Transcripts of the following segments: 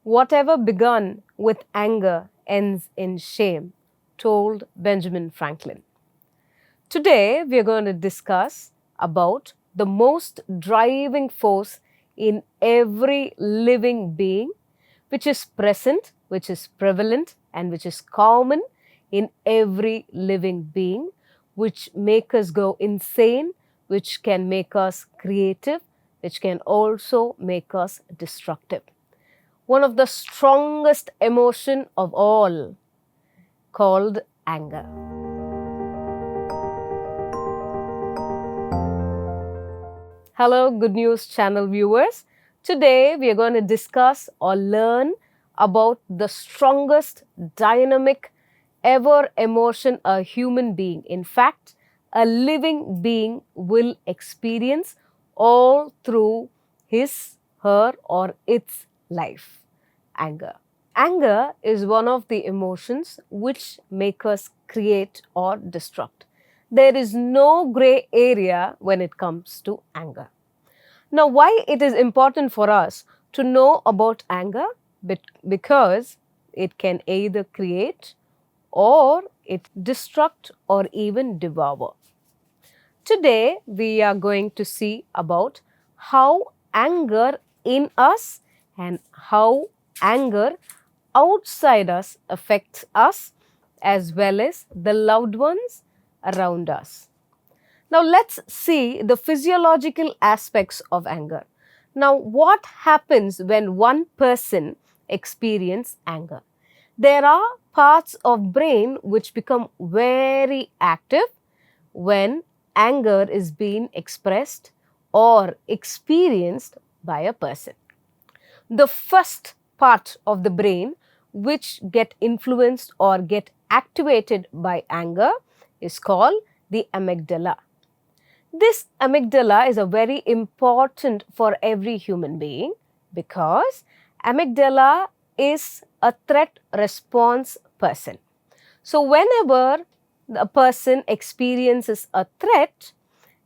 Whatever begun with anger ends in shame, told Benjamin Franklin. Today, we are going to discuss about the most driving force in every living being, which is present, which is prevalent, and which is common in every living being, which make us go insane, which can make us creative, which can also make us destructive. One of the strongest emotion of all, called anger. Hello, Good News channel viewers. Today we are going to discuss or learn about the strongest dynamic ever emotion a human being, in fact, a living being will experience all through his, her or its life. Anger. Anger is one of the emotions which make us create or destruct. There is no gray area when it comes to anger. Now, why it is important for us to know about anger? Because it can either create or it destruct or even devour. Today, we are going to see about how anger in us and how anger outside us affects us as well as the loved ones around us. Now, let's see the physiological aspects of anger. Now, what happens when one person experiences anger? There are parts of brain which become very active when anger is being expressed or experienced by a person. The first part of the brain which get influenced or get activated by anger is called the amygdala. This amygdala is a very important for every human being because amygdala is a threat response person. So, whenever a person experiences a threat,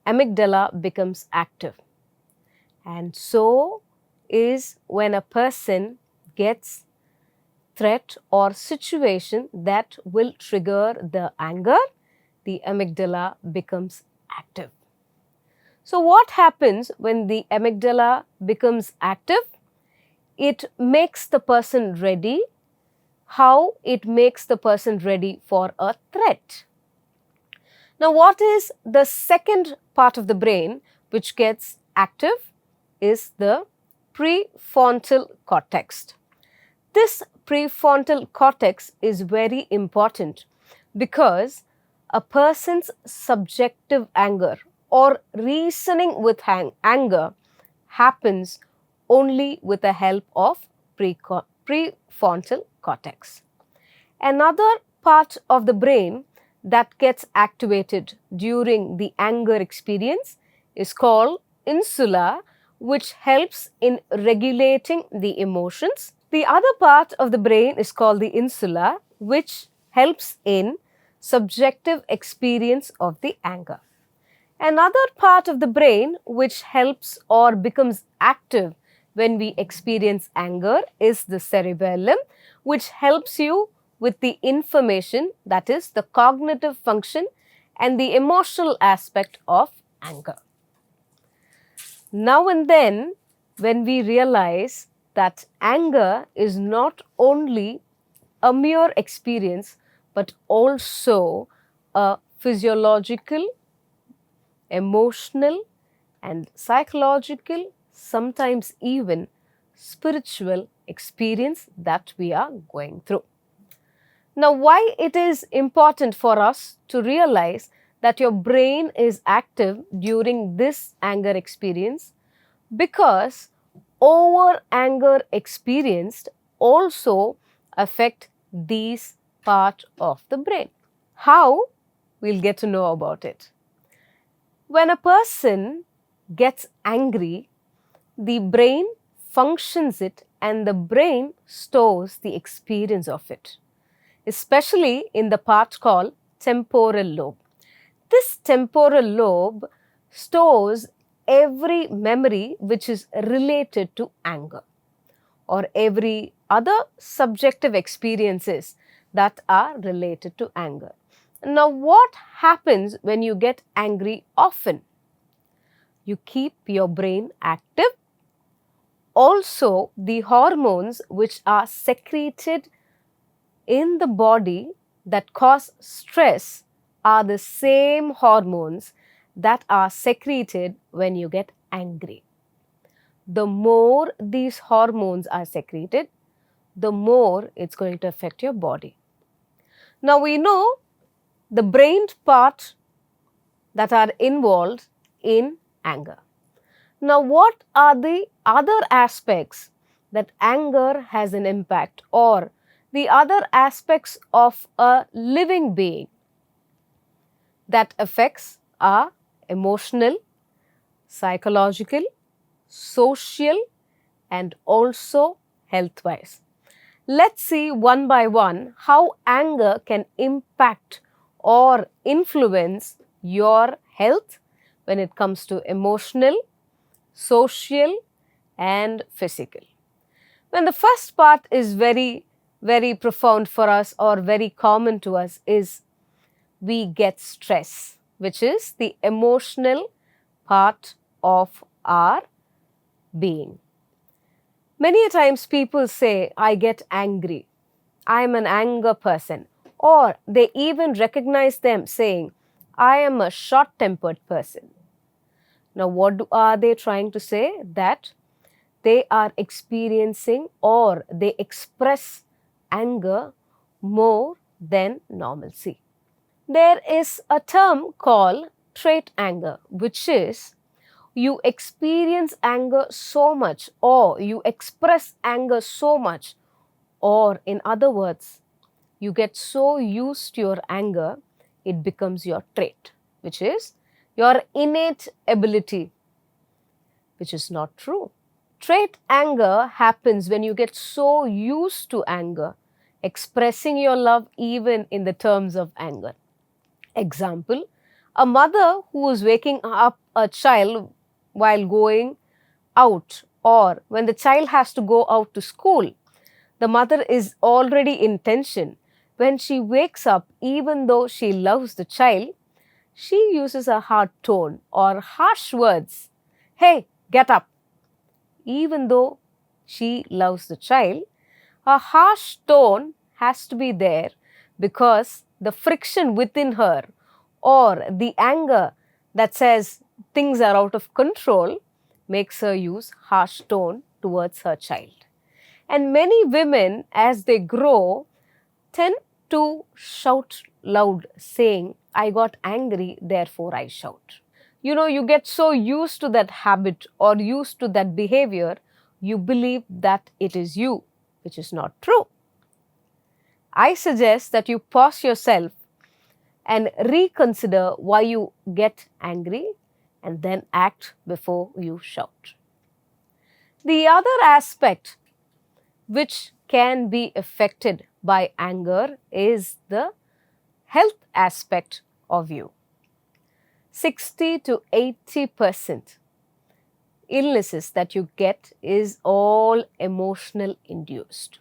amygdala becomes active. And so is when a person gets threat or situation that will trigger the anger, the amygdala becomes active. So, what happens when the amygdala becomes active? It makes the person ready. How it makes the person ready for a threat? Now, what is the second part of the brain which gets active is the prefrontal cortex. This prefrontal cortex is very important because a person's subjective anger or reasoning with anger happens only with the help of prefrontal cortex. Another part of the brain that gets activated during the anger experience is called insula, which helps in regulating the emotions. The other part of the brain is called the insula, which helps in subjective experience of the anger. Another part of the brain which helps or becomes active when we experience anger is the cerebellum, which helps you with the information, that is the cognitive function and the emotional aspect of anger. Now and then, when we realize that anger is not only a mere experience but also a physiological, emotional and psychological, sometimes even spiritual experience that we are going through. Now, why it is important for us to realize that your brain is active during this anger experience? Because over anger experienced also affect these part of the brain. How? We'll get to know about it. When a person gets angry, the brain functions it and the brain stores the experience of it, especially in the part called temporal lobe. This temporal lobe stores every memory which is related to anger or every other subjective experiences that are related to anger. Now, what happens when you get angry often? You keep your brain active. Also, the hormones which are secreted in the body that cause stress are the same hormones that are secreted when you get angry. The more these hormones are secreted, the more it's going to affect your body. Now, we know the brain part that are involved in anger. Now, what are the other aspects that anger has an impact, or the other aspects of a living being that affects our emotional, psychological, social, and also health-wise? Let's see one by one how anger can impact or influence your health when it comes to emotional, social, and physical. When the first part is very profound for us or very common to us is we get stress, which is the emotional part of our being. Many times people say, I get angry, I am an anger person, or they even recognize them saying, I am a short-tempered person. Now, what are they trying to say? That they are experiencing or they express anger more than normalcy. There is a term called trait anger, which is you experience anger so much or you express anger so much, or in other words, you get so used to your anger, it becomes your trait, which is your innate ability, which is not true. Trait anger happens when you get so used to anger, expressing your love even in the terms of anger. Example, a mother who is waking up a child while going out, or when the child has to go out to school, the mother is already in tension. When she wakes up, even though she loves the child, she uses a hard tone or harsh words. Hey, get up. Even though she loves the child, a harsh tone has to be there because the friction within her or the anger that says things are out of control makes her use harsh tone towards her child. And many women, as they grow, tend to shout loud, saying, I got angry, therefore I shout. You know, you get so used to that habit or used to that behavior, you believe that it is you, which is not true. I suggest that you pause yourself and reconsider why you get angry and then act before you shout. The other aspect which can be affected by anger is the health aspect of you. 60 to 80% illnesses that you get is all emotional induced.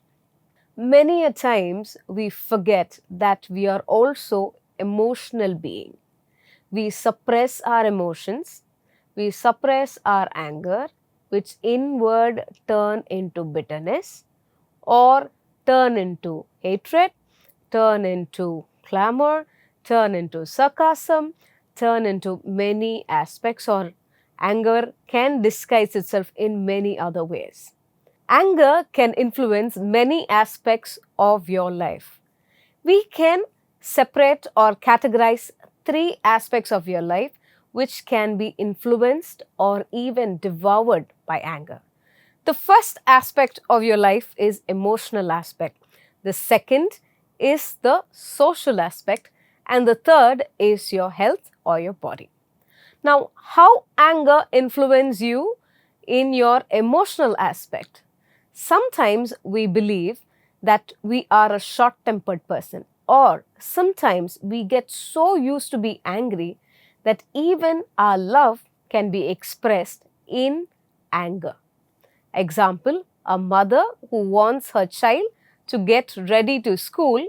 Many a times we forget that we are also emotional being. We suppress our emotions, we suppress our anger, which inward turn into bitterness or turn into hatred, turn into clamor, turn into sarcasm, turn into many aspects, or anger can disguise itself in many other ways. Anger can influence many aspects of your life. We can separate or categorize 3 aspects of your life which can be influenced or even devoured by anger. The first aspect of your life is emotional aspect. The second is the social aspect, and the third is your health or your body. Now, how anger influences you in your emotional aspect? Sometimes we believe that we are a short-tempered person, or sometimes we get so used to be angry that even our love can be expressed in anger. Example, A mother who wants her child to get ready to school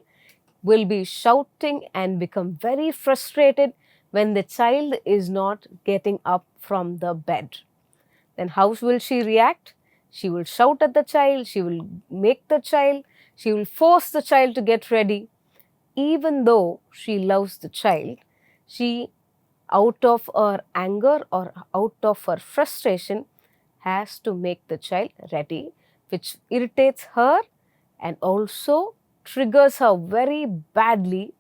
will be shouting and become very frustrated when the child is not getting up from the bed. Then how will she react? She will shout at the child, she will she will force the child to get ready. Even though she loves the child, she, out of her anger or out of her frustration, has to make the child ready, which irritates her and also triggers her very badly,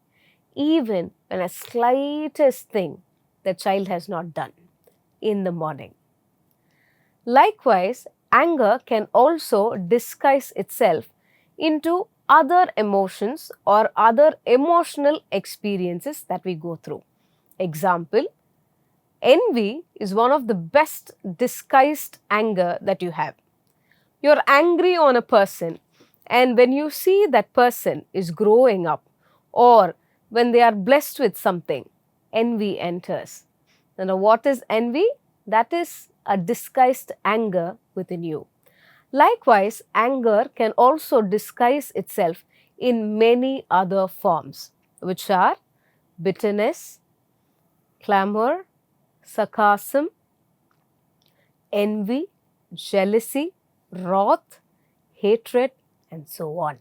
even when a slightest thing the child has not done in the morning. Likewise, anger can also disguise itself into other emotions or other emotional experiences that we go through. Example, envy is one of the best disguised anger that you have. You're angry on a person, and when you see that person is growing up or when they are blessed with something, envy enters. Now, what is envy? That is a disguised anger within you. Likewise, anger can also disguise itself in many other forms, which are bitterness, clamor, sarcasm, envy, jealousy, wrath, hatred, and so on.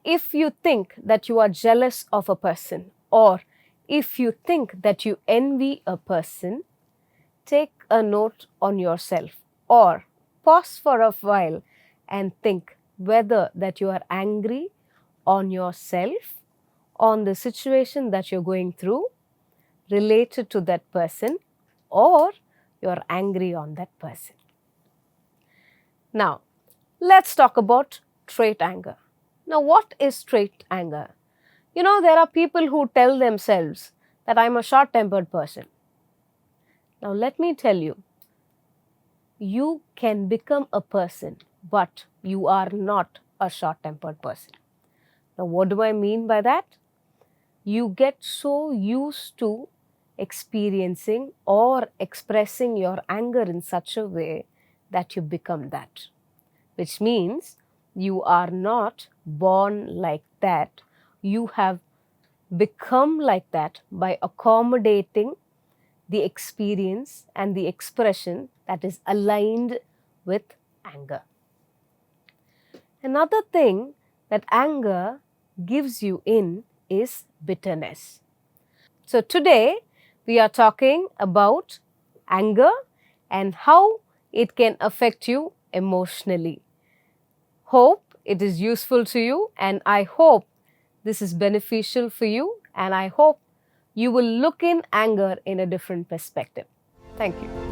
If you think that you are jealous of a person, or if you think that you envy a person, take a note on yourself or pause for a while and think whether that you are angry on yourself, on the situation that you're going through related to that person, or you're angry on that person. Now, let's talk about trait anger. Now, what is trait anger? You know, there are people who tell themselves that I'm a short-tempered person. Now, let me tell you, you can become a person, but you are not a short-tempered person. Now, what do I mean by that? You get so used to experiencing or expressing your anger in such a way that you become that, which means you are not born like that. You have become like that by accommodating the experience and the expression that is aligned with anger. Another thing that anger gives you in is bitterness. So today we are talking about anger and how it can affect you emotionally. Hope it is useful to you, and I hope this is beneficial for you, and I hope you will look in anger in a different perspective. Thank you.